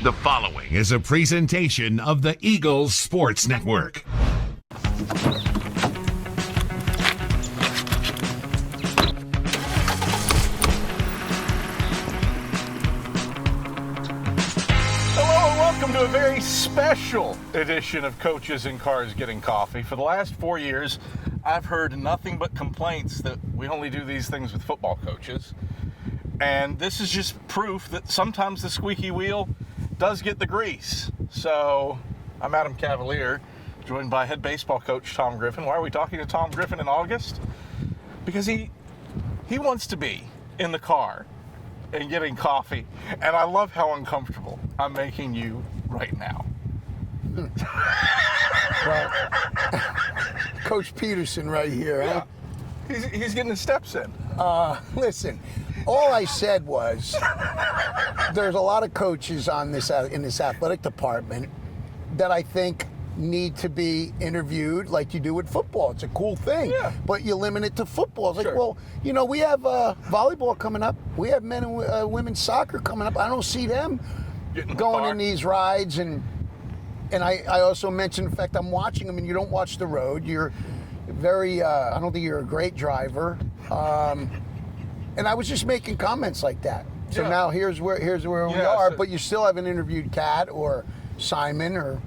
The following is a presentation of the Eagles Sports Network. Hello and welcome to a very special edition of Coaches in Cars Getting Coffee. For the last 4 years, I've heard nothing but complaints that we only do these things with football coaches. And this is just proof that sometimes the squeaky wheel does get the grease. So I'm Adam Cavalier, joined by head baseball coach Tom Griffin. Why are we talking to Tom Griffin in August? Because he wants to be in the car and getting coffee. And I love how uncomfortable I'm making you right now. Well, Coach Peterson right here, Yeah. He's getting his steps in. Listen, all I said was there's a lot of coaches on this in this athletic department that I think need to be interviewed like you do with football. It's a cool thing, Yeah. but you limit it to football. It's like, Sure. well, you know, we have volleyball coming up. We have men and women's soccer coming up. I don't see them Get in the going car. in these rides. And I also mentioned the fact I'm watching them, and you don't watch the road. You're very, I don't think you're a great driver. And I was just making comments like that. So Yeah. now here's where we Yeah, are, so- but you still haven't interviewed Kat or Simon or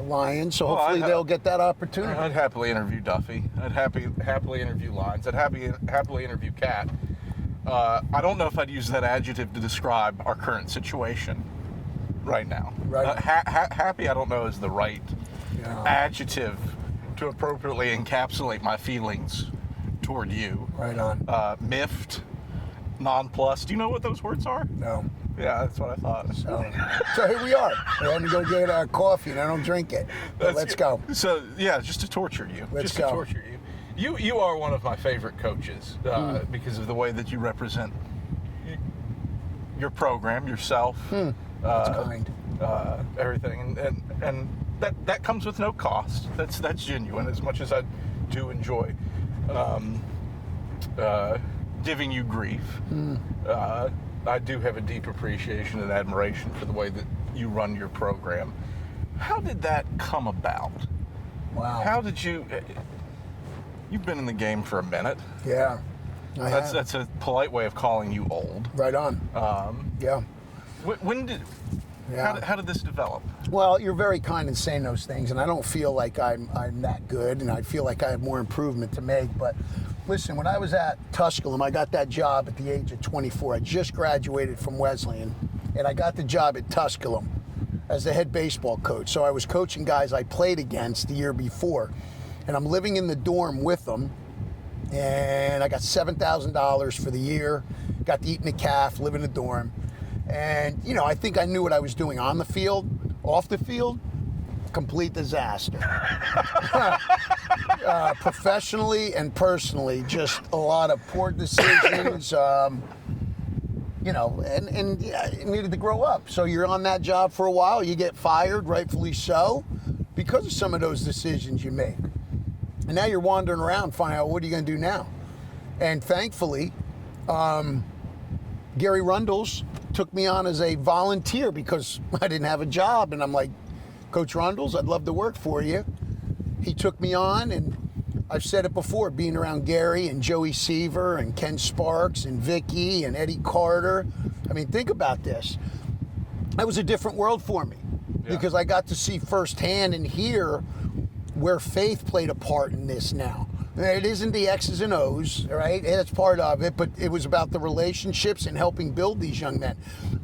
Lion, so Well, hopefully they'll get that opportunity. I'd happily interview Duffy. I'd happily interview Lyons. I'd happily interview Kat. I don't know if I'd use that adjective to describe our current situation right now. Right. Happy, I don't know, is the right Yeah. adjective to appropriately encapsulate my feelings toward you. Right on. Miffed, nonplussed. Do you know what those words are? No. Yeah, that's what I thought. So here we are. We're going to go get our coffee, and I don't drink it. But let's go. So, yeah, just to torture you. Let's just go. to torture you. You are one of my favorite coaches because of the way that you represent your program, yourself, That's kind. everything, and that comes with no cost. That's genuine. As much as I do enjoy giving you grief, I do have a deep appreciation and admiration for the way that you run your program. How did that come about? Wow. How did you? You've been in the game for a minute. Yeah. I have. That's a polite way of calling you old. Right on. Yeah. When did? Yeah. How did this develop? Well, you're very kind in saying those things, and I don't feel like I'm that good, and I feel like I have more improvement to make. But listen, when I was at Tusculum, I got that job at the age of 24. I just graduated from Wesleyan, and I got the job at Tusculum as the head baseball coach. So I was coaching guys I played against the year before, and I'm living in the dorm with them, and I got $7,000 for the year, got to eat in a calf, live in a dorm. And, you know, I think I knew what I was doing on the field. Off the field, complete disaster. Professionally and personally, just a lot of poor decisions, you know, and yeah, it needed to grow up. So you're on that job for a while, you get fired, rightfully so, because of some of those decisions you make. And now you're wandering around finding out, what are you going to do now? And thankfully, Gary Rundles took me on as a volunteer because I didn't have a job. And I'm like, Coach Rundles, I'd love to work for you. He took me on, and I've said it before, being around Gary and Joey Seaver and Ken Sparks and Vicky and Eddie Carter. I mean, think about this. That was a different world for me because I got to see firsthand and hear where faith played a part in this now. It isn't the X's and O's, right? That's part of it, but it was about the relationships and helping build these young men.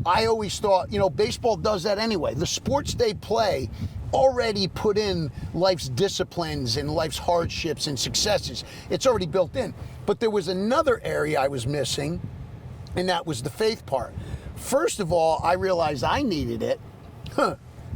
I always thought, you know, baseball does that anyway. The sports they play already put in life's disciplines and life's hardships and successes. It's already built in. But there was another area I was missing, and that was the faith part. First of all, I realized I needed it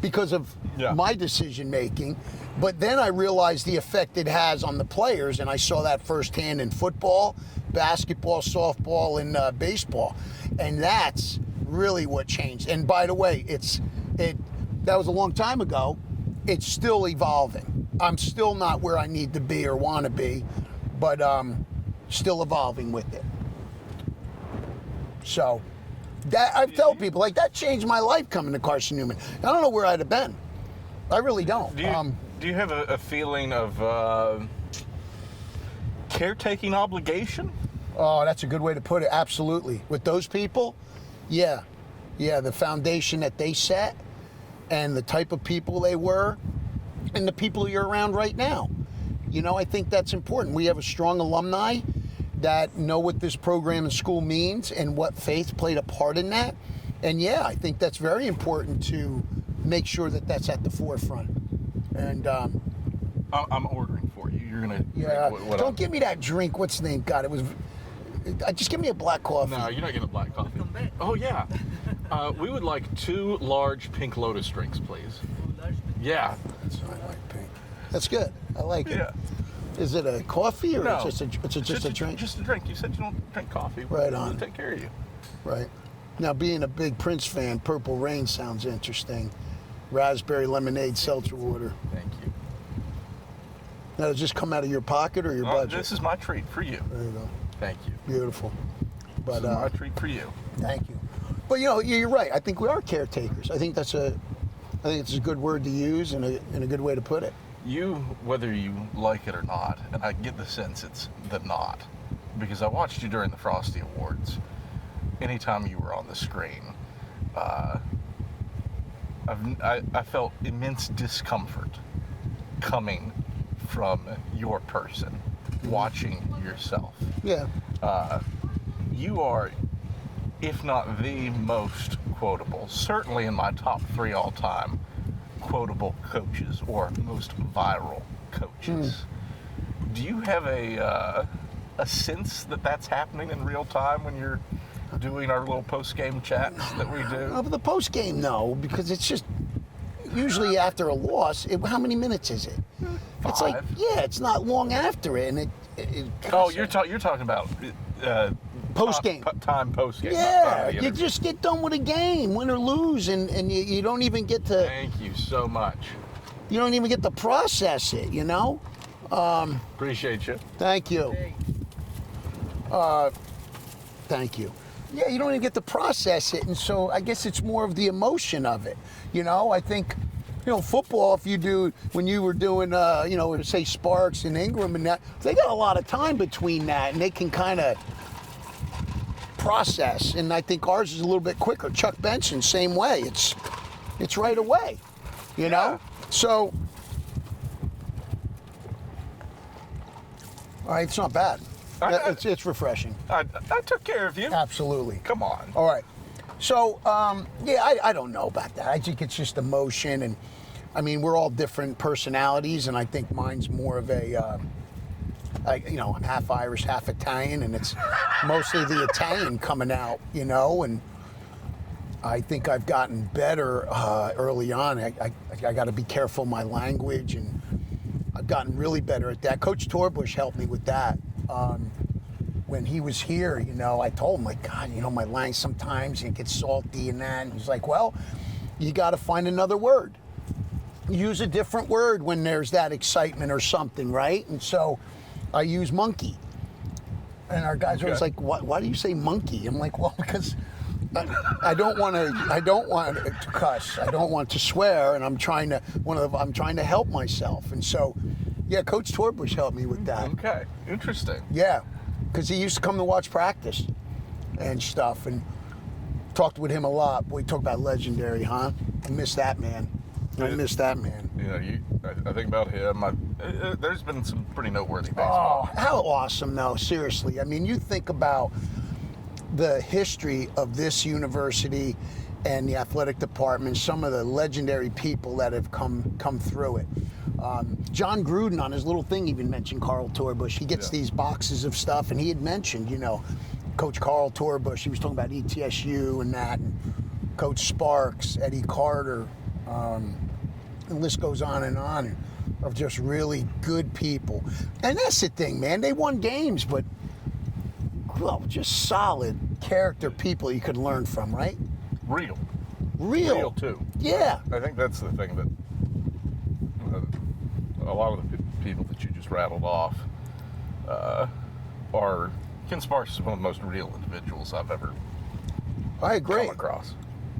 because of my decision making. But then I realized the effect it has on the players, and I saw that firsthand in football, basketball, softball, and baseball. And that's really what changed. And by the way, that was a long time ago. It's still evolving. I'm still not where I need to be or want to be, but still evolving with it. So That I've told people, like, that changed my life coming to Carson-Newman. I don't know where I'd have been. I really don't. Do you have a feeling of caretaking obligation? Oh, that's a good way to put it. Absolutely. With those people, yeah. Yeah, the foundation that they set and the type of people they were and the people you're around right now. You know, I think that's important. We have a strong alumni that know what this program and school means and what faith played a part in that. And yeah, I think that's very important to make sure that that's at the forefront. And I'm ordering for you. You're gonna drink what don't give me that drink. What's the name? God, it was. Just give me a black coffee. No, you're not getting a black coffee. Oh yeah. We would like 2 large Pink Lotus drinks, please. Yeah. That's not like pink. That's good. I like it. Yeah. Is it a coffee or No. it's just a drink? Just a drink. You said you don't drink coffee. Right on. We'll take care of you. Right. Now, being a big Prince fan, Purple Rain sounds interesting. Raspberry lemonade seltzer water. Thank you. Now, does this come out of your pocket or your budget? This is my treat for you. There you go. Thank you. Beautiful. But This is my treat for you. thank you. But you know, you're right. I think we are caretakers. I think it's a good word to use and a good way to put it. You, whether you like it or not, and I get the sense it's the not, because I watched you during the Frosty Awards. Anytime you were on the screen, I felt immense discomfort coming from your person, watching yourself. Yeah. You are, if not the most quotable, certainly in my top 3 all-time quotable coaches or most viral coaches. Do you have a sense that that's happening in real time when you're doing our little post-game chats that we do? But the post game, no, because it's just usually after a loss. How many minutes is it? 5. It's like, yeah, it's not long after it, and it Oh, you're talking about post game. Time post game. Yeah, you just get done with a game, win or lose, and you don't even get to. Thank you so much. You don't even get to process it, you know. Appreciate you. Thank you. Thank you. Yeah, you don't even get to process it, and so I guess it's more of the emotion of it. You know, I think, you know, football, if you do, when you were doing, you know, say Sparks and Ingram and that, they got a lot of time between that, and they can kind of process, and I think ours is a little bit quicker. Chuck Benson, same way. It's right away, you know? So, all right, it's not bad. It's refreshing. I took care of you. Absolutely. Come on. All right. So, yeah, I don't know about that. I think it's just emotion. And, I mean, we're all different personalities, and I think mine's more of a, you know, I'm half Irish, half Italian, and it's mostly the Italian coming out, you know, and I think I've gotten better early on. I got to be careful of my language, and I've gotten really better at that. Coach Torbush helped me with that. When he was here, you know, I told him, like, God, you know, my language sometimes it gets salty and that. And he's like, well, you got to find another word. Use a different word when there's that excitement or something, right? And so I use monkey. And our guys are always like, why do you say monkey? I'm like, well, because I don't want to cuss. I don't want to swear, and I'm trying to help myself. And so, yeah, Coach Torbush helped me with that. Okay, interesting. Yeah, because he used to come to watch practice and stuff, and talked with him a lot. Boy, talk about legendary, huh? I miss that man. I miss that man. You know, I think about him. There's been some pretty noteworthy baseball. Oh, how awesome, though, seriously. I mean, you think about the history of this university and the athletic department, some of the legendary people that have come through it. John Gruden, on his little thing, even mentioned Carl Torbush. He gets these boxes of stuff, and he had mentioned, you know, Coach Carl Torbush. He was talking about ETSU and that, and Coach Sparks, Eddie Carter, the list goes on, of just really good people. And that's the thing, man. They won games, but, well, just solid character people you could learn from, right? Real too. Yeah. I think that's the thing that a lot of the people that you just rattled off are. Ken Sparks is one of the most real individuals I've ever I agree. come across.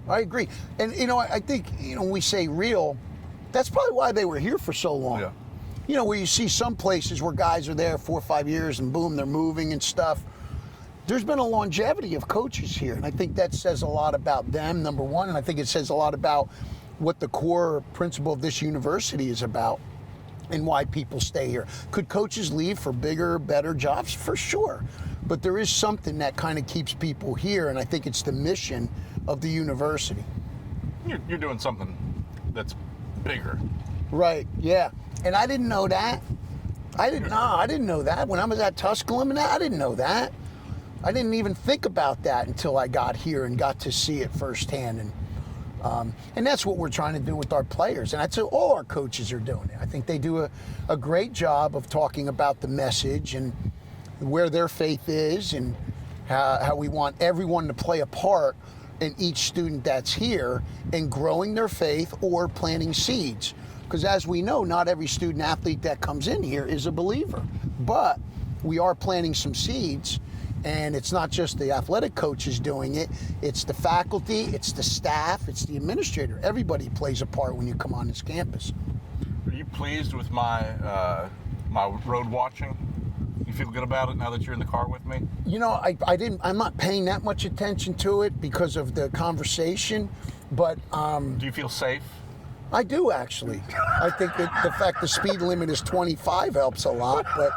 I agree. And, I think, when we say real, that's probably why they were here for so long. Yeah. Where you see some places where guys are there 4 or 5 years and boom, they're moving and stuff. There's been a longevity of coaches here, and I think that says a lot about them, number one, and I think it says a lot about what the core principle of this university is about and why people stay here. Could coaches leave for bigger, better jobs? For sure. But there is something that kind of keeps people here, and I think it's the mission of the university. You're doing something that's bigger. Right, yeah. And I didn't know that. I didn't know that. When I was at Tusculum, I didn't know that. I didn't even think about that until I got here and got to see it firsthand. And that's what we're trying to do with our players. And that's what all our coaches are doing. I think they do a great job of talking about the message and where their faith is and how we want everyone to play a part in each student that's here in growing their faith or planting seeds. Because as we know, not every student athlete that comes in here is a believer. But we are planting some seeds. And it's not just the athletic coaches doing it, it's the faculty, it's the staff, it's the administrator. Everybody plays a part when you come on this campus. Are you pleased with my my road watching? You feel good about it now that you're in the car with me? I'm not paying that much attention to it because of the conversation, but do you feel safe? I do, actually. I think that the fact the speed limit is 25 helps a lot, but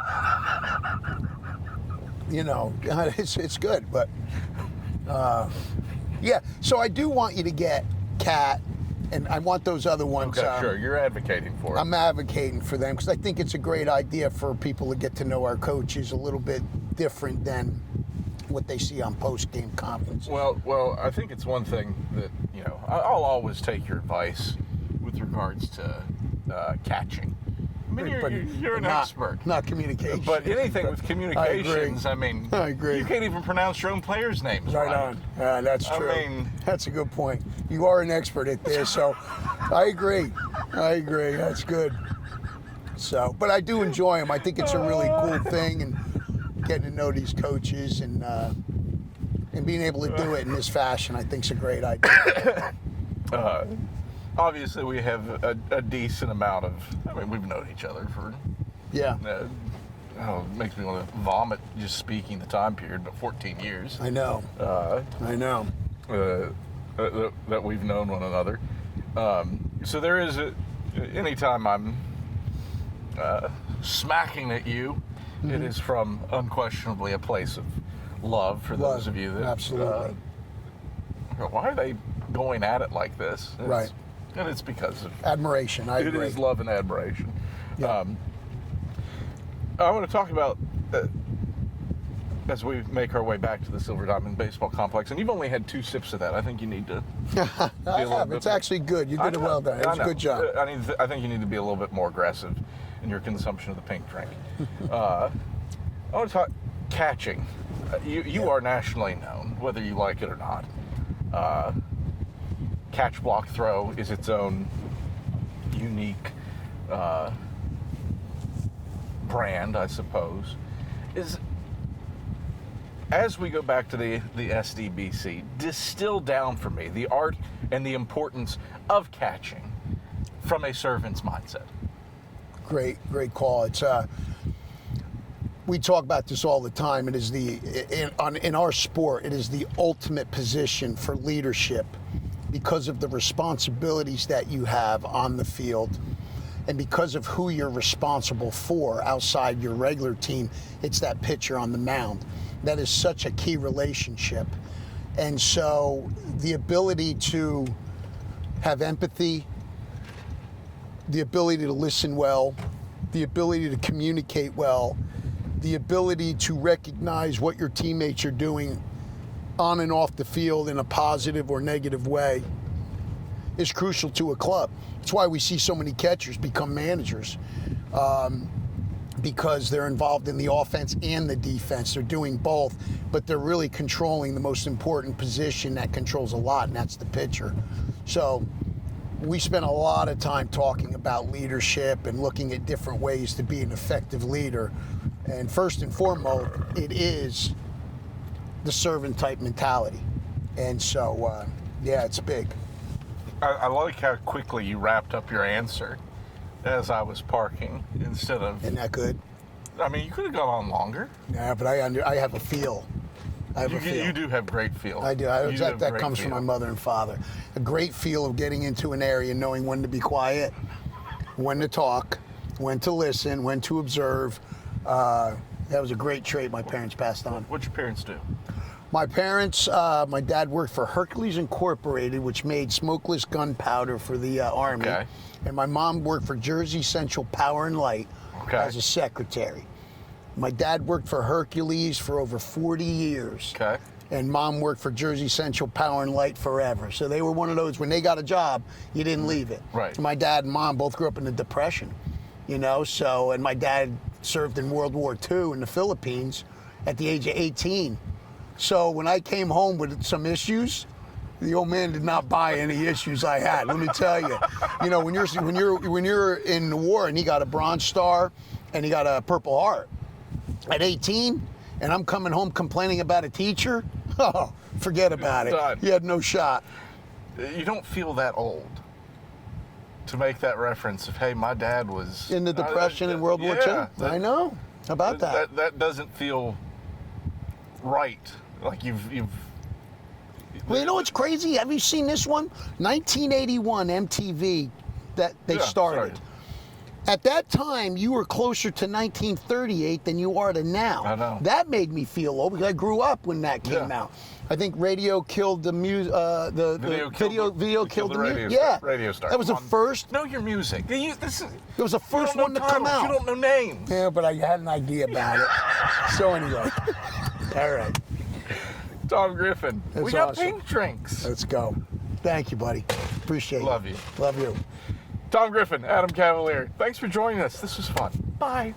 it's good, but yeah. So I do want you to get Cat, and I want those other ones. Okay, sure. You're advocating for it. I'm advocating for them because I think it's a great idea for people to get to know our coaches a little bit different than what they see on post-game conferences. Well, I think it's one thing that I'll always take your advice with regards to catching. I mean, you're an expert. Not communication. But anything with communications, I agree. You can't even pronounce your own players' names right. on. That's true. That's a good point. You are an expert at this, so I agree. That's good. So, but I do enjoy them. I think it's a really cool thing, and getting to know these coaches and being able to do it in this fashion, I think is a great idea. Obviously, we have a decent amount of. We've known each other for. Yeah. It makes me want to vomit just speaking the time period, but 14 years. I know. That we've known one another. So there is anytime I'm smacking at you, mm-hmm. It is from unquestionably a place of love for those of you that. Absolutely. Why are they going at it like this? Right. And it's because of admiration. I agree. It is love and admiration. Yeah. I want to talk about as we make our way back to the Silver Diamond Baseball Complex, and you've only had 2 sips of that. I think you need to. I have. It's actually good. You did it well there. It was a good job. I think you need to be a little bit more aggressive in your consumption of the pink drink. I want to talk catching. You are nationally known, whether you like it or not. Catch, block, throw is its own unique brand, I suppose. As we go back to the SDBC, distill down for me the art and the importance of catching from a servant's mindset. Great call. It's we talk about this all the time. It is in our sport, it is the ultimate position for leadership because of the responsibilities that you have on the field and because of who you're responsible for outside your regular team. It's that pitcher on the mound. That is such a key relationship. And so the ability to have empathy, the ability to listen well, the ability to communicate well, the ability to recognize what your teammates are doing on and off the field in a positive or negative way is crucial to a club. That's why we see so many catchers become managers, because they're involved in the offense and the defense. They're doing both, but they're really controlling the most important position that controls a lot, and that's the pitcher. So we spend a lot of time talking about leadership and looking at different ways to be an effective leader. And first and foremost, it is the servant type mentality. And so, yeah, it's big. I like how quickly you wrapped up your answer as I was parking instead of. Isn't that good? I mean, you could have gone on longer. Yeah, but I have a feel. I have a feel. You do have great feel. I do. That comes from my mother and father. A great feel of getting into an area, knowing when to be quiet, when to talk, when to listen, when to observe. That was a great trait my parents passed on. What'd your parents do? My parents, my dad worked for Hercules Incorporated, which made smokeless gunpowder for the Army. Okay. And my mom worked for Jersey Central Power and Light as a secretary. My dad worked for Hercules for over 40 years. Okay. And mom worked for Jersey Central Power and Light forever. So they were one of those, when they got a job, you didn't leave it. Right. My dad and mom both grew up in the Depression, you know, so, and my dad served in World War II in the Philippines at the age of 18. So when I came home with some issues, the old man did not buy any issues I had. Let me tell you, you know, when you're in the war and he got a Bronze Star and he got a Purple Heart at 18, and I'm coming home complaining about a teacher, oh, forget about it. Done. He had no shot. You don't feel that old to make that reference of, hey, my dad was In the Depression in World War II. I know. How about that? That doesn't feel right. Like you've. Well, you know what's crazy? Have you seen this one? 1981 MTV that they started. At that time, you were closer to 1938 than you are to now. I know. That made me feel old because I grew up when that came out. I think radio killed the music. Video killed the music. Yeah, radio star. That was the first. Know your music. It was the first one to come out. You don't know names. Yeah, but I had an idea about it. So anyway, all right. Tom Griffin. That's we got awesome. pink drinks. Let's go. Thank you, buddy. Appreciate it. Love you. Love you. Tom Griffin, Adam Cavalier. Thanks for joining us. This was fun. Bye.